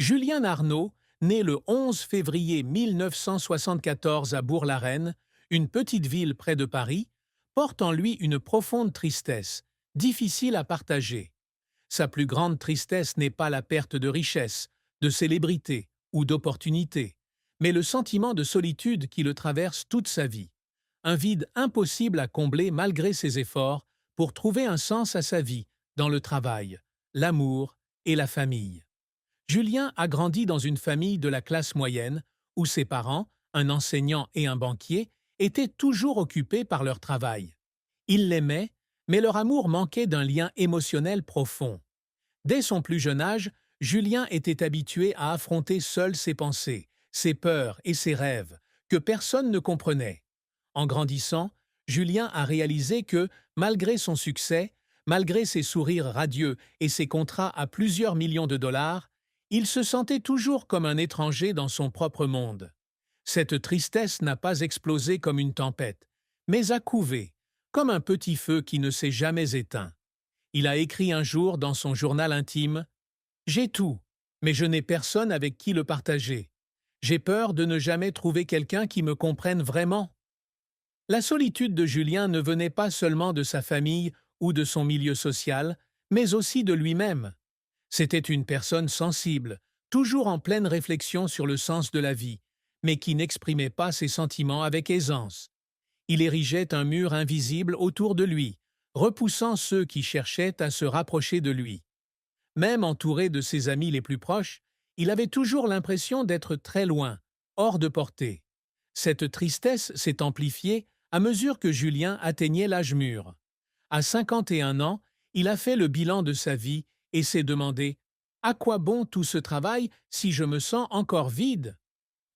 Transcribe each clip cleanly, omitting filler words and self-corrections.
Julien Arnaud, né le 11 février 1974 à Bourg-la-Reine, une petite ville près de Paris, porte en lui une profonde tristesse, difficile à partager. Sa plus grande tristesse n'est pas la perte de richesse, de célébrité ou d'opportunité, mais le sentiment de solitude qui le traverse toute sa vie. Un vide impossible à combler malgré ses efforts pour trouver un sens à sa vie, dans le travail, l'amour et la famille. Julien a grandi dans une famille de la classe moyenne où ses parents, un enseignant et un banquier, étaient toujours occupés par leur travail. Ils l'aimaient, mais leur amour manquait d'un lien émotionnel profond. Dès son plus jeune âge, Julien était habitué à affronter seul ses pensées, ses peurs et ses rêves, que personne ne comprenait. En grandissant, Julien a réalisé que, malgré son succès, malgré ses sourires radieux et ses contrats à plusieurs millions de dollars, il se sentait toujours comme un étranger dans son propre monde. Cette tristesse n'a pas explosé comme une tempête, mais a couvé, comme un petit feu qui ne s'est jamais éteint. Il a écrit un jour dans son journal intime : « J'ai tout, mais je n'ai personne avec qui le partager. J'ai peur de ne jamais trouver quelqu'un qui me comprenne vraiment. » La solitude de Julien ne venait pas seulement de sa famille ou de son milieu social, mais aussi de lui-même. C'était une personne sensible, toujours en pleine réflexion sur le sens de la vie, mais qui n'exprimait pas ses sentiments avec aisance. Il érigeait un mur invisible autour de lui, repoussant ceux qui cherchaient à se rapprocher de lui. Même entouré de ses amis les plus proches, il avait toujours l'impression d'être très loin, hors de portée. Cette tristesse s'est amplifiée à mesure que Julien atteignait l'âge mûr. À 51 ans, il a fait le bilan de sa vie et s'est demandé : « À quoi bon tout ce travail si je me sens encore vide ?»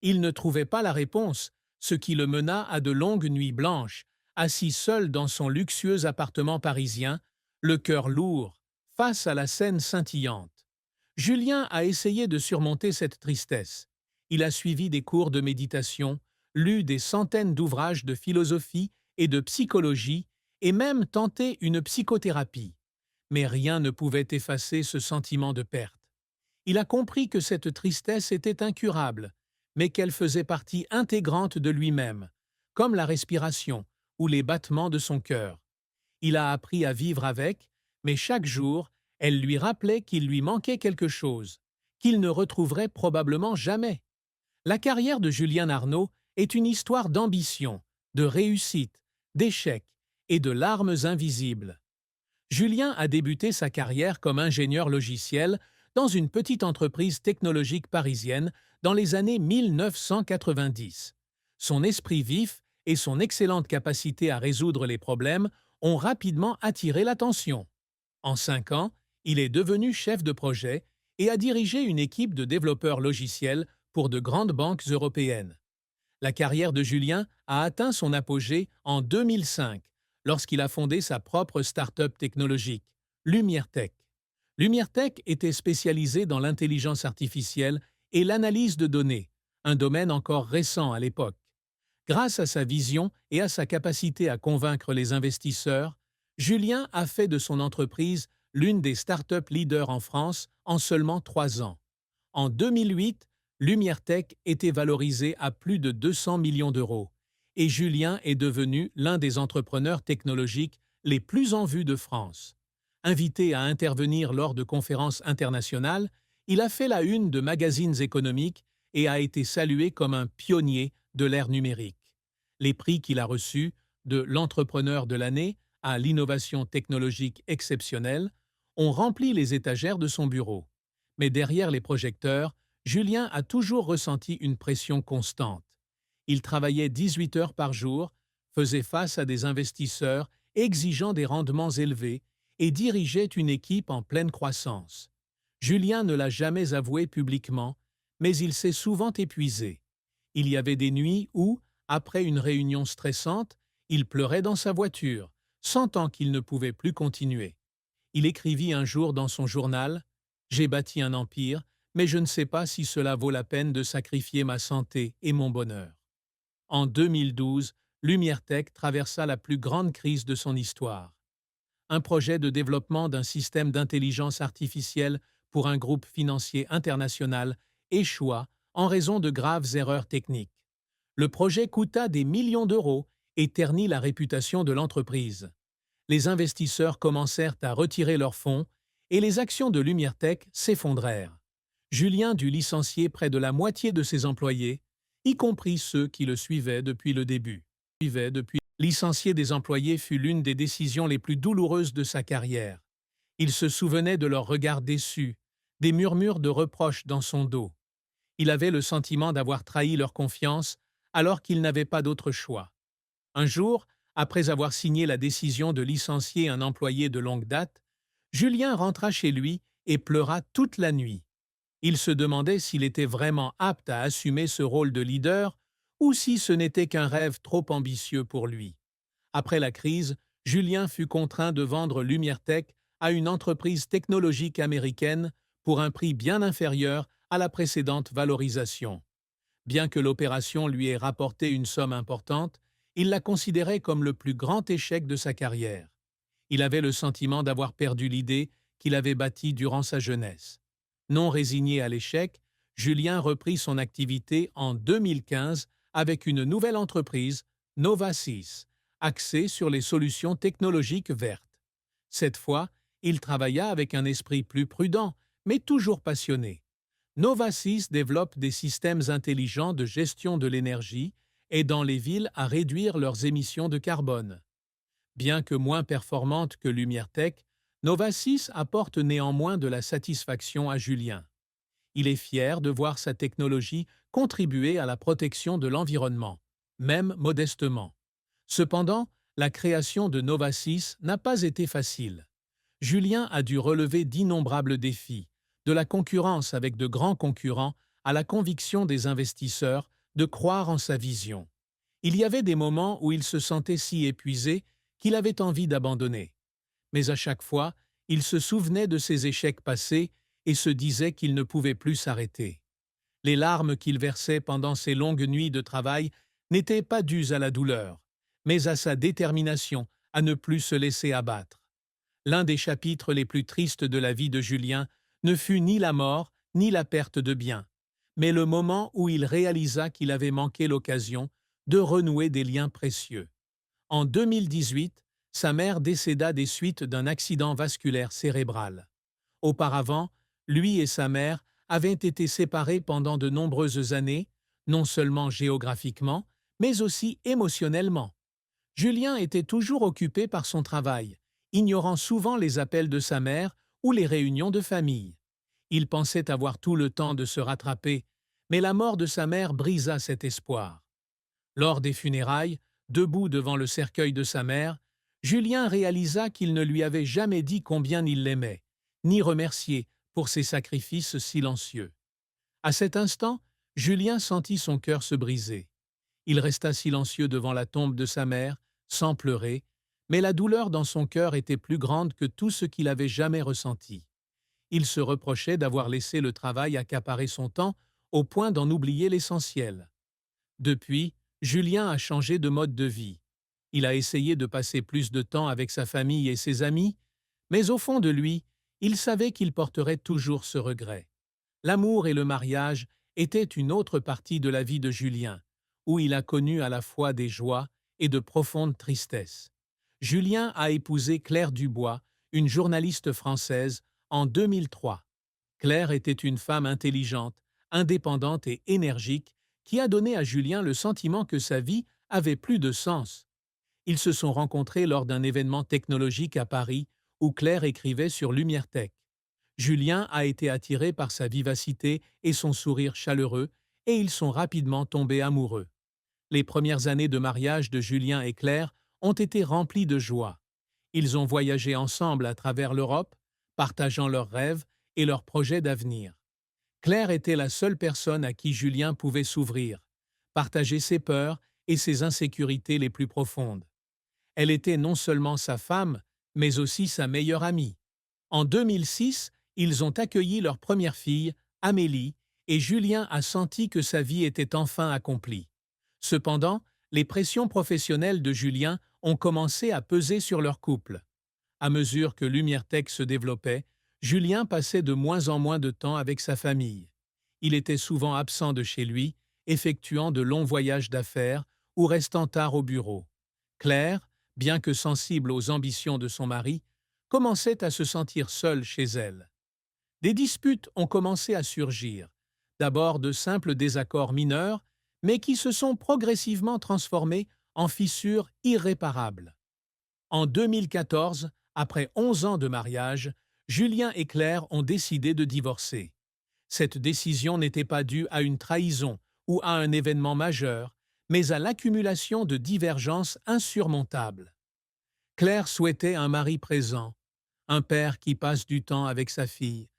Il ne trouvait pas la réponse, ce qui le mena à de longues nuits blanches, assis seul dans son luxueux appartement parisien, le cœur lourd, face à la Seine scintillante. Julien a essayé de surmonter cette tristesse. Il a suivi des cours de méditation, lu des centaines d'ouvrages de philosophie et de psychologie, et même tenté une psychothérapie. Mais rien ne pouvait effacer ce sentiment de perte. Il a compris que cette tristesse était incurable, mais qu'elle faisait partie intégrante de lui-même, comme la respiration ou les battements de son cœur. Il a appris à vivre avec, mais chaque jour, elle lui rappelait qu'il lui manquait quelque chose, qu'il ne retrouverait probablement jamais. La carrière de Julien Arnaud est une histoire d'ambition, de réussite, d'échecs et de larmes invisibles. Julien a débuté sa carrière comme ingénieur logiciel dans une petite entreprise technologique parisienne dans les années 1990. Son esprit vif et son excellente capacité à résoudre les problèmes ont rapidement attiré l'attention. En 5 ans, il est devenu chef de projet et a dirigé une équipe de développeurs logiciels pour de grandes banques européennes. La carrière de Julien a atteint son apogée en 2005, lorsqu'il a fondé sa propre start-up technologique, Lumière Tech. Lumière Tech était spécialisée dans l'intelligence artificielle et l'analyse de données, un domaine encore récent à l'époque. Grâce à sa vision et à sa capacité à convaincre les investisseurs, Julien a fait de son entreprise l'une des start-up leaders en France en seulement 3 ans. En 2008, Lumière Tech était valorisée à plus de 200 millions d'euros et Julien est devenu l'un des entrepreneurs technologiques les plus en vue de France. Invité à intervenir lors de conférences internationales, il a fait la une de magazines économiques et a été salué comme un pionnier de l'ère numérique. Les prix qu'il a reçus, de l'entrepreneur de l'année à l'innovation technologique exceptionnelle, ont rempli les étagères de son bureau. Mais derrière les projecteurs, Julien a toujours ressenti une pression constante. Il travaillait 18 heures par jour, faisait face à des investisseurs exigeant des rendements élevés et dirigeait une équipe en pleine croissance. Julien ne l'a jamais avoué publiquement, mais il s'est souvent épuisé. Il y avait des nuits où, après une réunion stressante, il pleurait dans sa voiture, sentant qu'il ne pouvait plus continuer. Il écrivit un jour dans son journal : « J'ai bâti un empire, mais je ne sais pas si cela vaut la peine de sacrifier ma santé et mon bonheur. » En 2012, Lumière Tech traversa la plus grande crise de son histoire. Un projet de développement d'un système d'intelligence artificielle pour un groupe financier international échoua en raison de graves erreurs techniques. Le projet coûta des millions d'euros et ternit la réputation de l'entreprise. Les investisseurs commencèrent à retirer leurs fonds et les actions de LumiereTech s'effondrèrent. Julien dut licencier près de la moitié de ses employés, y compris ceux qui le suivaient depuis le début. Licencier des employés fut l'une des décisions les plus douloureuses de sa carrière. Il se souvenait de leurs regards déçus, des murmures de reproches dans son dos. Il avait le sentiment d'avoir trahi leur confiance alors qu'il n'avait pas d'autre choix. Un jour, après avoir signé la décision de licencier un employé de longue date, Julien rentra chez lui et pleura toute la nuit. Il se demandait s'il était vraiment apte à assumer ce rôle de leader ou si ce n'était qu'un rêve trop ambitieux pour lui. Après la crise, Julien fut contraint de vendre LumiereTech à une entreprise technologique américaine pour un prix bien inférieur à la précédente valorisation. Bien que l'opération lui ait rapporté une somme importante, il la considérait comme le plus grand échec de sa carrière. Il avait le sentiment d'avoir perdu l'idée qu'il avait bâtie durant sa jeunesse. Non résigné à l'échec, Julien reprit son activité en 2015 avec une nouvelle entreprise, Nova6, axée sur les solutions technologiques vertes. Cette fois, il travailla avec un esprit plus prudent, mais toujours passionné. Nova6 développe des systèmes intelligents de gestion de l'énergie, aidant les villes à réduire leurs émissions de carbone. Bien que moins performante que LumiereTech, Nova6 apporte néanmoins de la satisfaction à Julien. Il est fier de voir sa technologie contribuer à la protection de l'environnement, même modestement. Cependant, la création de Nova6 n'a pas été facile. Julien a dû relever d'innombrables défis, de la concurrence avec de grands concurrents à la conviction des investisseurs de croire en sa vision. Il y avait des moments où il se sentait si épuisé qu'il avait envie d'abandonner. Mais à chaque fois, il se souvenait de ses échecs passés et se disait qu'il ne pouvait plus s'arrêter. Les larmes qu'il versait pendant ces longues nuits de travail n'étaient pas dues à la douleur, mais à sa détermination à ne plus se laisser abattre. L'un des chapitres les plus tristes de la vie de Julien ne fut ni la mort ni la perte de biens, mais le moment où il réalisa qu'il avait manqué l'occasion de renouer des liens précieux. En 2018, sa mère décéda des suites d'un accident vasculaire cérébral. Auparavant, lui et sa mère avaient été séparés pendant de nombreuses années, non seulement géographiquement, mais aussi émotionnellement. Julien était toujours occupé par son travail, ignorant souvent les appels de sa mère ou les réunions de famille. Il pensait avoir tout le temps de se rattraper, mais la mort de sa mère brisa cet espoir. Lors des funérailles, debout devant le cercueil de sa mère, Julien réalisa qu'il ne lui avait jamais dit combien il l'aimait, ni remercié pour ses sacrifices silencieux. À cet instant, Julien sentit son cœur se briser. Il resta silencieux devant la tombe de sa mère, sans pleurer, mais la douleur dans son cœur était plus grande que tout ce qu'il avait jamais ressenti. Il se reprochait d'avoir laissé le travail accaparer son temps au point d'en oublier l'essentiel. Depuis, Julien a changé de mode de vie. Il a essayé de passer plus de temps avec sa famille et ses amis, mais au fond de lui, il savait qu'il porterait toujours ce regret. L'amour et le mariage étaient une autre partie de la vie de Julien, où il a connu à la fois des joies et de profondes tristesses. Julien a épousé Claire Dubois, une journaliste française, en 2003. Claire était une femme intelligente, indépendante et énergique qui a donné à Julien le sentiment que sa vie avait plus de sens. Ils se sont rencontrés lors d'un événement technologique à Paris où Claire écrivait sur LumiereTech. Julien a été attiré par sa vivacité et son sourire chaleureux et ils sont rapidement tombés amoureux. Les premières années de mariage de Julien et Claire ont été remplies de joie. Ils ont voyagé ensemble à travers l'Europe, partageant leurs rêves et leurs projets d'avenir. Claire était la seule personne à qui Julien pouvait s'ouvrir, partager ses peurs et ses insécurités les plus profondes. Elle était non seulement sa femme, mais aussi sa meilleure amie. En 2006, ils ont accueilli leur première fille, Amélie, et Julien a senti que sa vie était enfin accomplie. Cependant, les pressions professionnelles de Julien ont commencé à peser sur leur couple. À mesure que LumiereTech se développait, Julien passait de moins en moins de temps avec sa famille. Il était souvent absent de chez lui, effectuant de longs voyages d'affaires ou restant tard au bureau. Claire, bien que sensible aux ambitions de son mari, commençait à se sentir seule chez elle. Des disputes ont commencé à surgir, d'abord de simples désaccords mineurs, mais qui se sont progressivement transformés en fissures irréparables. En 2014, après 11 ans de mariage, Julien et Claire ont décidé de divorcer. Cette décision n'était pas due à une trahison ou à un événement majeur, mais à l'accumulation de divergences insurmontables. Claire souhaitait un mari présent, un père qui passe du temps avec sa fille,